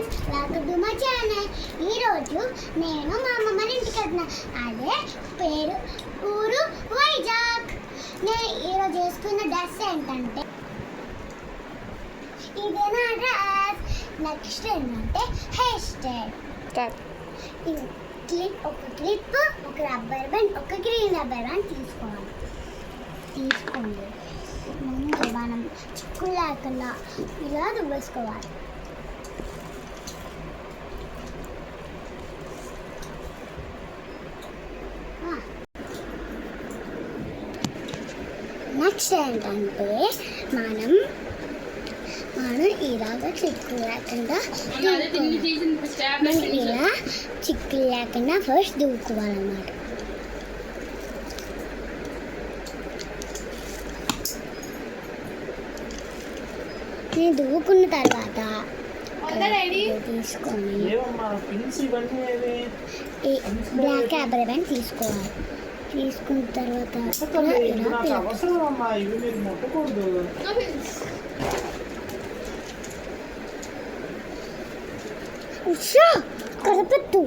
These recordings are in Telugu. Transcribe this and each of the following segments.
Friends, welcome to my channel. ఈరోజు నేను మా అమ్మమ్మ ఇంటికి వెళ్తున్నా. అదే పేరు ఊరు వైజాగ్. నేను ఈరోజు వేసుకున్న డ్రెస్ ఏంటంటే ఇదే నా డ్రెస్. నెక్స్ట్ ఏంటంటే హెయిర్ స్టైల్. ఒక క్లిప్, ఒక రబ్బర్ బ్యాండ్, ఒక గ్రీన్ రబ్బర్ బ్యాండ్ తీసుకోండి. ముందు మనం చిక్కులు లేకుండా ఇలా దువ్వేసుకోవాలి. నెక్స్ట్ ఏంటంటే మనం ఇలాగ చిక్కులు లేకుండా ఇలా చిక్కులు లేకుండా ఫస్ట్ దువ్వుకోవాలన్నమాట. నేను దువ్వుకున్న తర్వాత తీసుకొని బ్లాక్ రబ్బర్ బ్యాండ్ తీసుకోవాలి. తీసుకున్న తర్వాత కరపెట్టు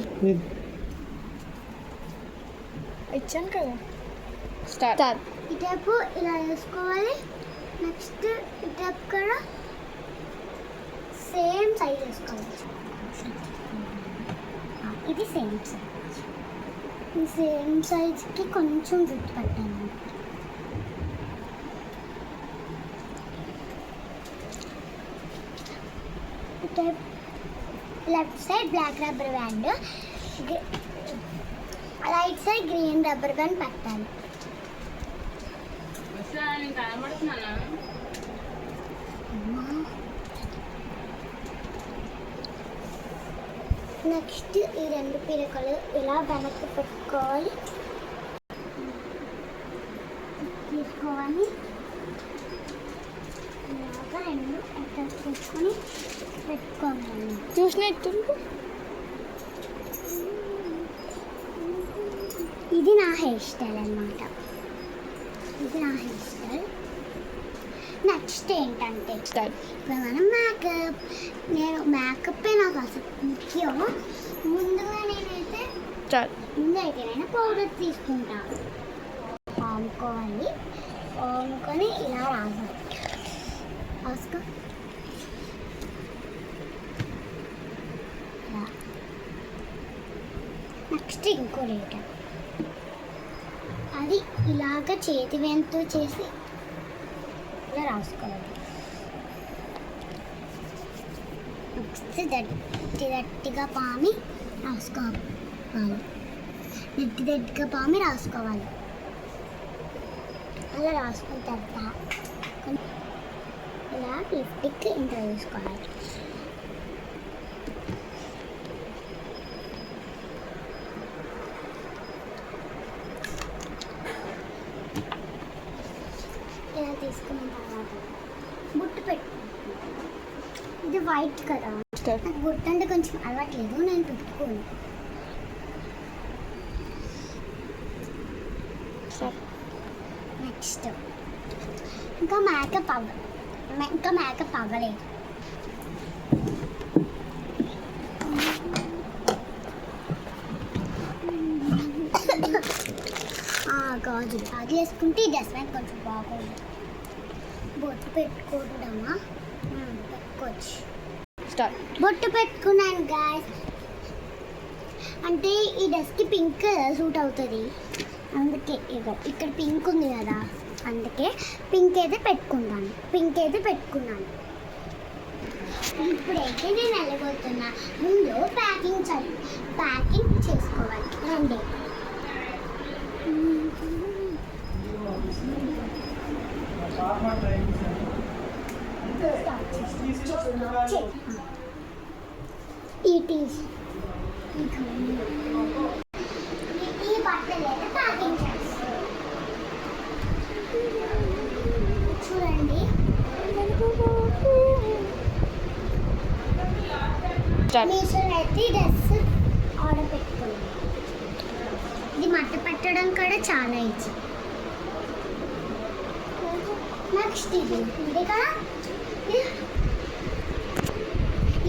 ఇచ్చాను కదా. ఇటేపు ఇలా వేసుకోవాలి. నెక్స్ట్ ఇటేపు కూడా సేమ్ సైజ్ వేసుకోవాలి. ఇది సేమ్ సైజ్. ఈ సేమ్ సైజ్కి కొంచెం జుట్టు పట్టాను. Left side black rubber band, right side green rubber band పెట్టాలి. నెక్స్ట్ ఈ రెండు పిలకలు ఇలా వెనక్కి పెట్టుకోవాలి. తీసుకోవాలి ఇలాగా రెండు అటాచ్ చేసుకొని పెట్టుకోవాలి. చూసినట్టు ఇది నా హెయిర్ స్టైల్ అన్నమాట. ఇది నా హెయిర్ స్టైల్. నెక్స్ట్ ఏంటంటే ఇప్పుడు మనం నేను మేకప్ నాకు అసలు ముఖ్యం. ముందుగా నేనైతే పౌడర్ తీసుకుంటాను. పాముకొని ఇలా రాసుకో. నెక్స్ట్ ఇంకో రేట్ అది ఇలాగ చేతి వేంతో చేసి ఇలా రాసుకోవాలి. నెక్స్ట్ గట్టిగా పామి రాసుకోవాలి. గట్టిగా పామి రాసుకోవాలి. అలా రాసుకున్న తర్వాత ఇలా లిప్టిక్ ఇంత వేసుకోవాలి. ఇలా తీసుకున్న తర్వాత బుట్టు పెట్టుకుంటాను. ఇది వైట్ కదా, నాకు బుట్టు అంటే కొంచెం అలవాట్లేదు, నేను పెట్టుకోను. నెక్స్ట్ ఇంకా మేకప్ అవ్వలేదు. గాజులు వేసుకుంటే ఈ డ్రెస్ మీద కొంచెం బాగుంది. బొట్టు పెట్టుకుంటామా? పెట్టుకోవచ్చు. బొట్టు పెట్టుకున్నాను గాయ్స్. అంటే ఈ డ్రెస్కి పింక్ సూట్ అవుతుంది, అందుకే ఇక్కడ పింక్ ఉంది కదా, అందుకే పింక్ అయితే పెట్టుకున్నాను. ఇప్పుడైతే నేను వెళ్ళబోతున్నా. ముందు ప్యాకింగ్ చేసుకోవాలి. రండి. ఈ బట్టలు ప్యాకింగ్ చేస్తాను. చూడండి, మీషోలో అయితే డ్రెస్ ఆర్డర్ పెట్టుకున్నాను. ఇది మట్ట పెట్టడం కూడా చాలా ఈజీ. నెక్స్ట్ ఇది కదా,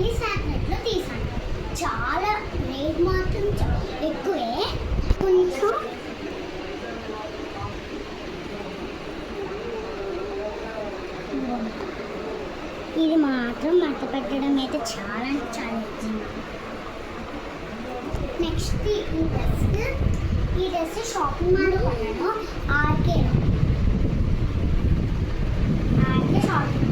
ఈ సాకెట్లో తీసి కొంచెం ఇది మాత్రం మడత పెట్టడం అయితే చాలా అంటే చాలా ఈజీ. నెక్స్ట్ ఈ డ్రెస్ షాపింగ్ మాల్ కొన్నాను, ఆర్కే షాపింగ్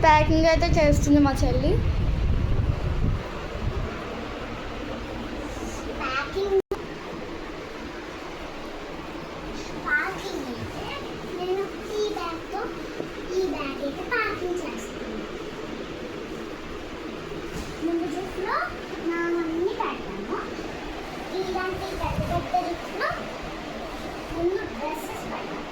ప్యాకింగ్ అయితే చేస్తుంది మా చెల్లి. నేను ఈ బ్యాగ్ అయితే ప్యాకింగ్ చేస్తాను. ముందు జుట్టులో నావన్నీ పెడతాను, ఇలాంటి పెద్ద పెద్ద జుట్టులో ముందు డ్రెస్సెస్ పెడతాను.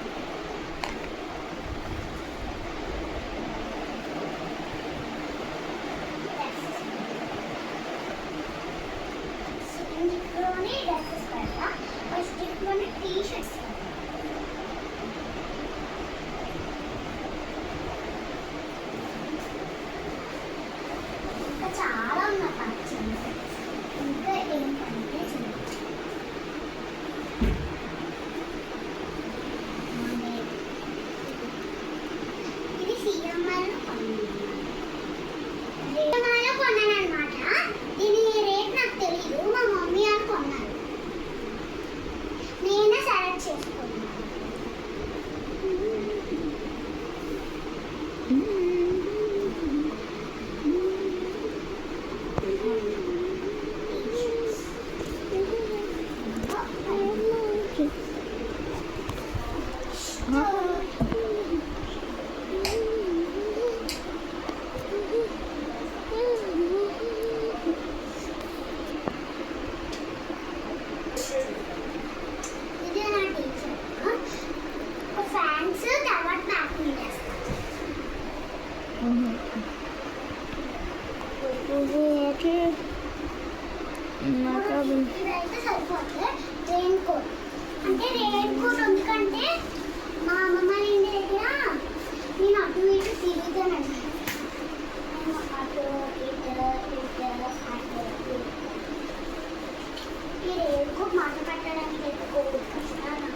సెకండ్ జుట్టులోనే డ్రెస్సెస్ పెడతా, ఫస్ట్ జుట్టులోనే టీ షర్ట్స్ పెడతా. చాలా ఉన్నాయి పచ్చింది. ఇంకా ఏంటంటే ఇది సీఎంఆర్లో కొన్నాను అనమాట. దీని రేట్ నాకు తెలియదు, మా మమ్మీ అని కొన్నారు, నేనే సెలెక్ట్ చేసుకున్నాను. ఇది నా టీషర్ట్, ఫ్యాన్స్ తర్వాత ప్యాకింగ్ చేస్తాను. ఇదైతే సరిపోతుంది. రెయిన్ కోట్ అంటే రెయిన్ కోట్ ఎందుకంటే మా అమ్మమ్మ ఇంటి దగ్గర నేను అటు ఇటు తిరుగుతానండి. నేను అటు ఇటు అటు ఈ రెయిన్ కోట్ మాట పెట్టడానికి అయితే కోట్ కష్టాలు.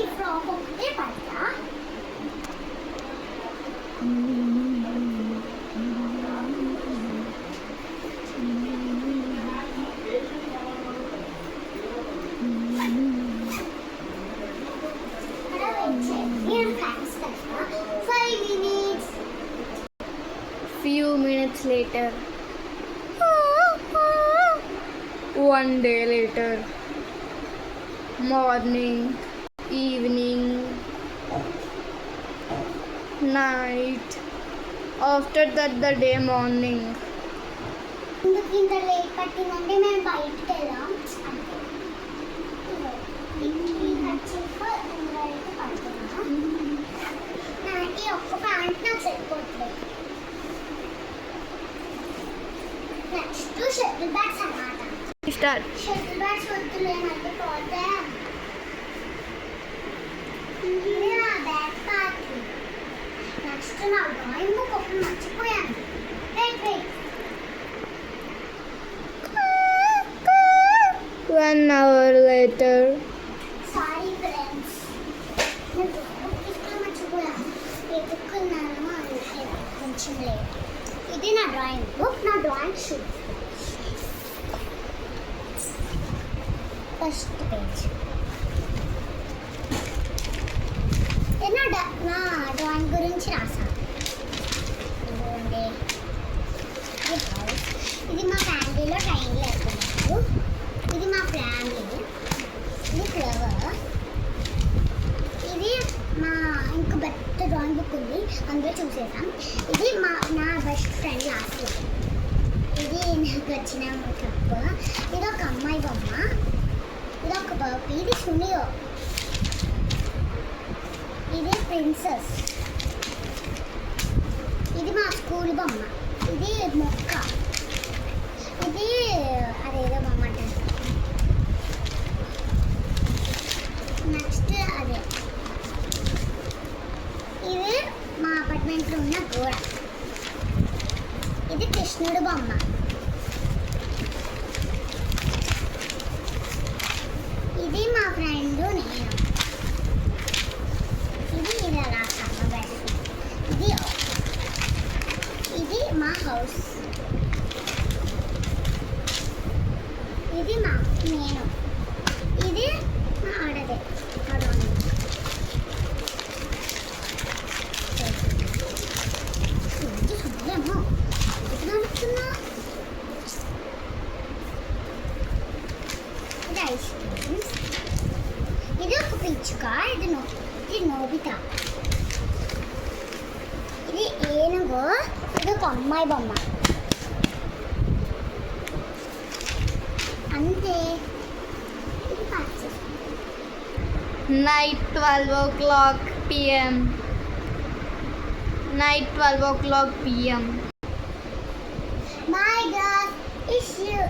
ఈ ఫ్రాక్ ఒకటే పడతా. Few minutes later, one day later, morning, evening, night, after that the day morning. ఎందుకు ఇంత లేట్ పట్టిందంటే మేము బయటికి వెళ్ళాం. నాకు ఒక్క ప్యాంట్ నాకు సరిపోతుంది. నెక్స్ట్ షటిల్ బ్యాగ్స్ అన్నమాట. Start. షటిల్ బ్యాగ్స్ వద్దులేనంటే పోతే ఇది నా బ్యాగ్ పార్ట్. నెక్స్ట్ నా డ్రాయింగ్ బుక్ ఒకటి మర్చిపోయాను. Wait 1 hour later, sorry friends, నేను డ్రాయింగ్ బుక్ తీసుకొని మర్చిపోయాను. ఎదుక్కున్నాను అందుకే కొంచెం లేట్. ఇది నా డ్రాయింగ్ బుక్, నా డ్రాయింగ్ షూట్. ఫస్ట్ పేజ్ నా డ్రాయింగ్ గురించి రాసాను. ఇది మా ఫ్యామిలీలో ట్రైన్లో వెళ్తున్నారు. ఇది మా ఫ్యామిలీ. ఇది ఫ్లవర్. ఇది మా ఇంకో పెద్ద డ్రాయింగ్ బుక్ ఉంది, అందులో చూసేసాం. ఇది నా బెస్ట్ ఫ్రెండ్ లాస్ట్ ఇయర్. ఇది నాకు వచ్చిన కప్. ఇది ఒక అమ్మాయి బొమ్మ, ఇది ఒక బర్ఫీ, ఇది సునియో, ఇది ప్రిన్సెస్. ఇది మా స్కూల్ బొమ్మ. ఇది మొక్క. ఇది అదేదో బొమ్మ అంటారు. నెక్స్ట్ అదే. ఇది మా అపార్ట్మెంట్లో ఉన్న గోడ. ఇది కృష్ణుడు బొమ్మ. ఇది మా ఫ్రెండ్ నేను. ఇది అలా బెడ్. ఇది మా హౌస్. ఇది మా నేను. ఇది మా ఆడదే ఆడవాళ్ళు. శుద్ధమో అనుకున్నా. ఇది ఐస్ క్రీమ్. ఇది ఒక పిచ్చుక. ఇది నోబితా. ఇది ఏనుగు. ఇది ఒక అమ్మాయి బొమ్మ. అంతే. ఇది పచ్చ. Night 12 o'clock p.m. Night 12 o'clock p.m. My God, it's you.